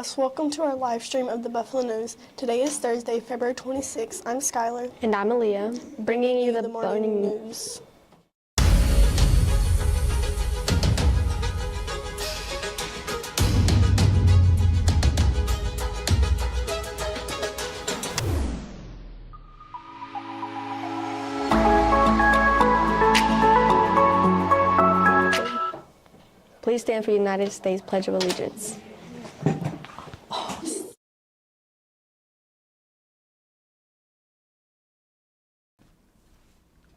class, welcome to our live stream of the Buffalo News. Today is Thursday, February 26th. I'm Skylar. And I'm Aaliyah, bringing you the morning news. Please stand for the United States Pledge of Allegiance.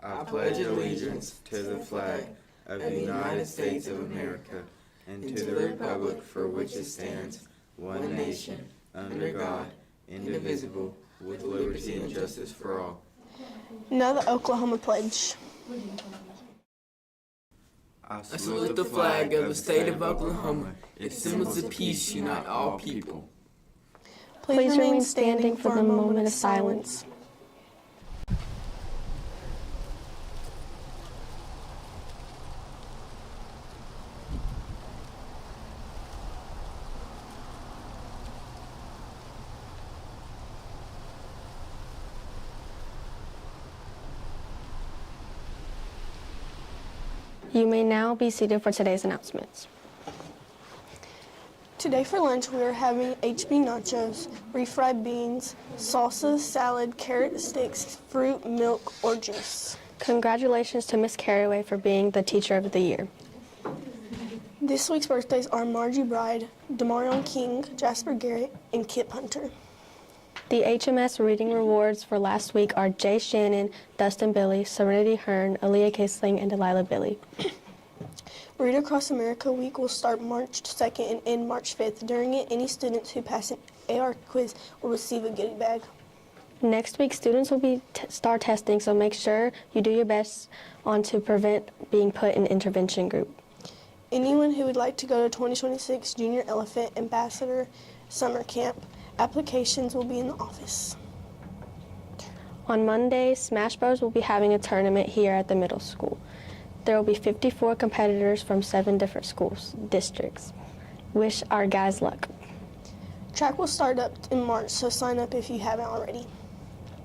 I pledge allegiance to the flag of the United States of America and to the republic for which it stands, one nation, under God, indivisible, with liberty and justice for all. Now the Oklahoma Pledge. I salute the flag of the state of Oklahoma. Its symbols of peace unite all people. Please remain standing for the moment of silence. You may now be seated for today's announcements. Today for lunch we are having HB nachos, refried beans, salsa, salad, carrot sticks, fruit, milk, or juice. Congratulations to Miss Carraway for being the Teacher of the Year. This week's birthdays are Margie Bride, Demarion King, Jasper Garrett, and Kip Hunter. The HMS reading rewards for last week are Jay Shannon, Dustin Billy, Serenity Hearn, Aaliyah Kisling, and Delilah Billy. Read Across America Week will start March 2nd and end March 5th. During it, any students who pass an AR quiz will receive a goodie bag. Next week, students will be STAR testing, so make sure you do your best to prevent being put in intervention group. Anyone who would like to go to 2026 Junior Elephant Ambassador Summer Camp, applications will be in the office. On Monday, Smash Bros will be having a tournament here at the middle school. There will be 54 competitors from 7 different schools, districts. Wish our guys luck. Track will start up in March, so sign up if you haven't already.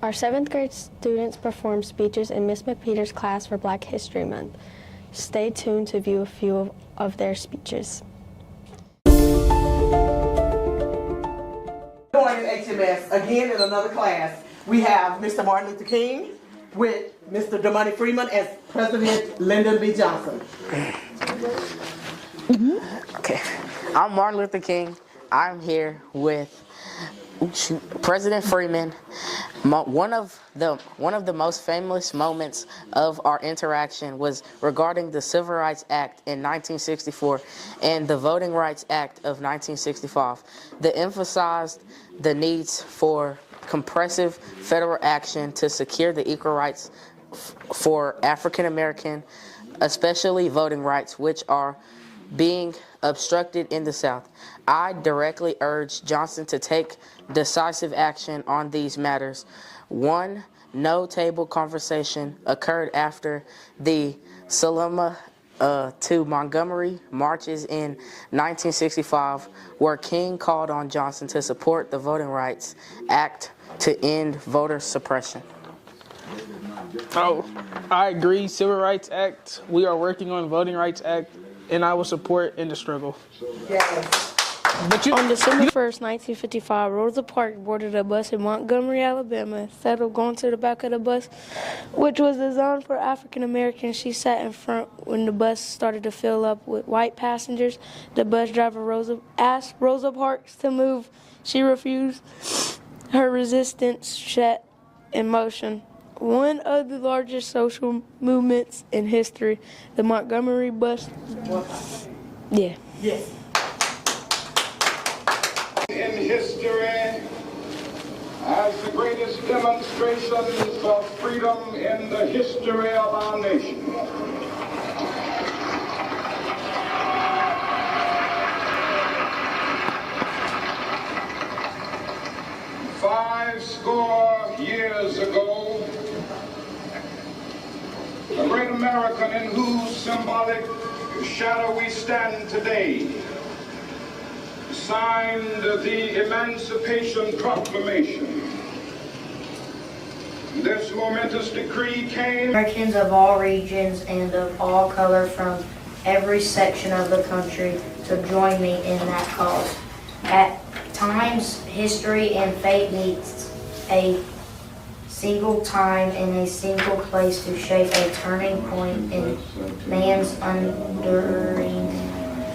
Our 7th grade students performed speeches in Miss McPeter's class for Black History Month. Stay tuned to view a few of their speeches. Joining HMS again in another class, we have Mr. Martin Luther King with Mr. Damani Freeman as President Lyndon B. Johnson. Okay, I'm Martin Luther King. I'm here with President Freeman. One of the most famous moments of our interaction was regarding the Civil Rights Act in 1964 and the Voting Rights Act of 1965 that emphasized the needs for compressive federal action to secure the equal rights for African American, especially voting rights, which are being obstructed in the South. I directly urge Johnson to take decisive action on these matters. One no-table conversation occurred after the Selma to Montgomery marches in 1965, where King called on Johnson to support the Voting Rights Act to end voter suppression. Oh, I agree. Civil Rights Act. We are working on Voting Rights Act, and I will support in the struggle. Yes. On December 1st, 1955, Rosa Parks boarded a bus in Montgomery, Alabama. Instead of going to the back of the bus, which was designed for African Americans, she sat in front when the bus started to fill up with white passengers. The bus driver asked Rosa Parks to move. She refused. Her resistance set in motion one of the largest social movements in history, the Montgomery bus. Yeah. Yes. In history as the greatest demonstrations of freedom in the history of our nation. Five score years ago, the great American in whose symbolic shadow we stand today signed the Emancipation Proclamation. This momentous decree came. Americans of all regions and of all color from every section of the country to join me in that cause. At times, history and fate meets a single time in a single place to shape a turning point in man's enduring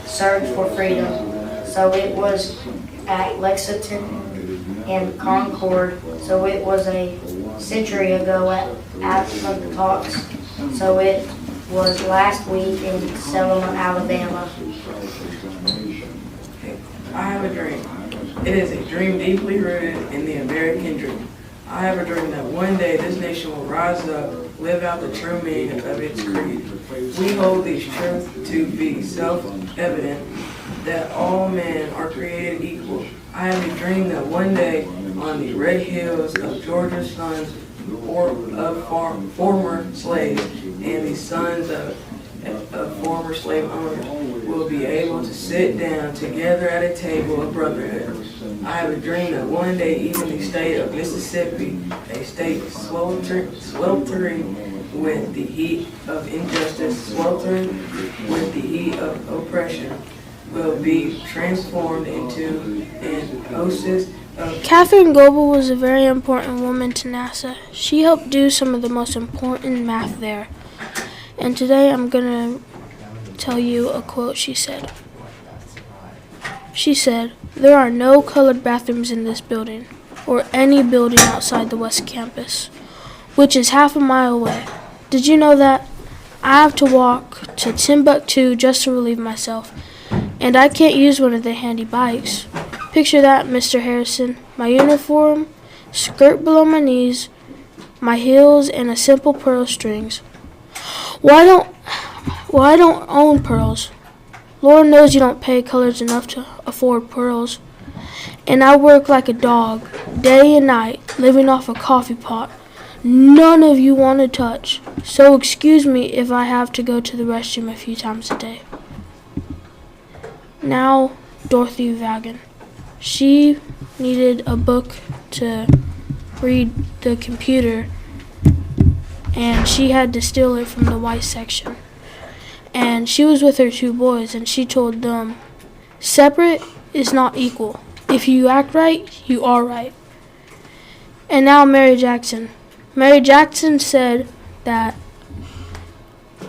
search for freedom. So it was at Lexington and Concord. So it was a century ago at Appomattox. So it was last week in Selma, Alabama. I have a dream. It is a dream deeply rooted in the American dream. I have a dream that one day this nation will rise up, live out the true meaning of its creed. We hold these truths to be self-evident, that all men are created equal. I have a dream that one day on the red hills of Georgia's sons of former slaves and the sons of former slave owners will be able to sit down together at a table of brotherhood. I have a dream that one day even the state of Mississippi, a state sweltering with the heat of injustice, sweltering with the heat of oppression, will be transformed into an oasis of... Catherine Goebel was a very important woman to NASA. She helped do some of the most important math there. And today I'm going to tell you a quote she said. She said, "There are no colored bathrooms in this building, or any building outside the West Campus, which is half a mile away. Did you know that? I have to walk to Timbuktu just to relieve myself, and I can't use one of the handy bikes. Picture that, Mr. Harrison. My uniform, skirt below my knees, my heels, and a simple pearl strings. Well, I don't own pearls. Lord knows you don't pay colors enough to afford pearls. And I work like a dog, day and night, living off a coffee pot. None of you want to touch. So excuse me if I have to go to the restroom a few times a day." Now, Dorothy Vaughan. She needed a book to read the computer, and she had to steal it from the white section. And she was with her 2 boys, and she told them, "Separate is not equal. If you act right, you are right." And now Mary Jackson. Mary Jackson said that,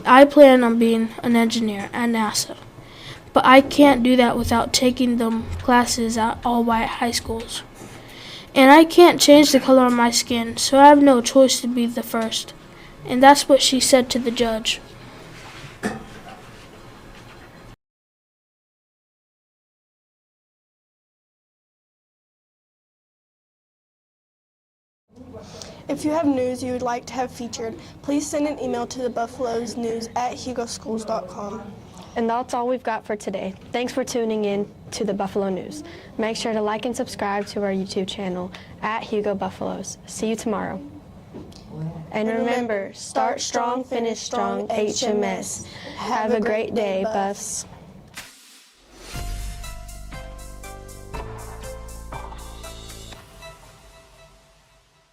"I plan on being an engineer at NASA, but I can't do that without taking them classes at all white high schools. And I can't change the color of my skin, so I have no choice to be the first." And that's what she said to the judge. If you have news you would like to have featured, please send an email to the Buffalo's News at hugoschools.com. And that's all we've got for today. Thanks for tuning in to the Buffalo News. Make sure to like and subscribe to our YouTube channel at Hugo Buffaloes. See you tomorrow. And remember, start strong, finish strong, HMS. Have a great day, Buffs.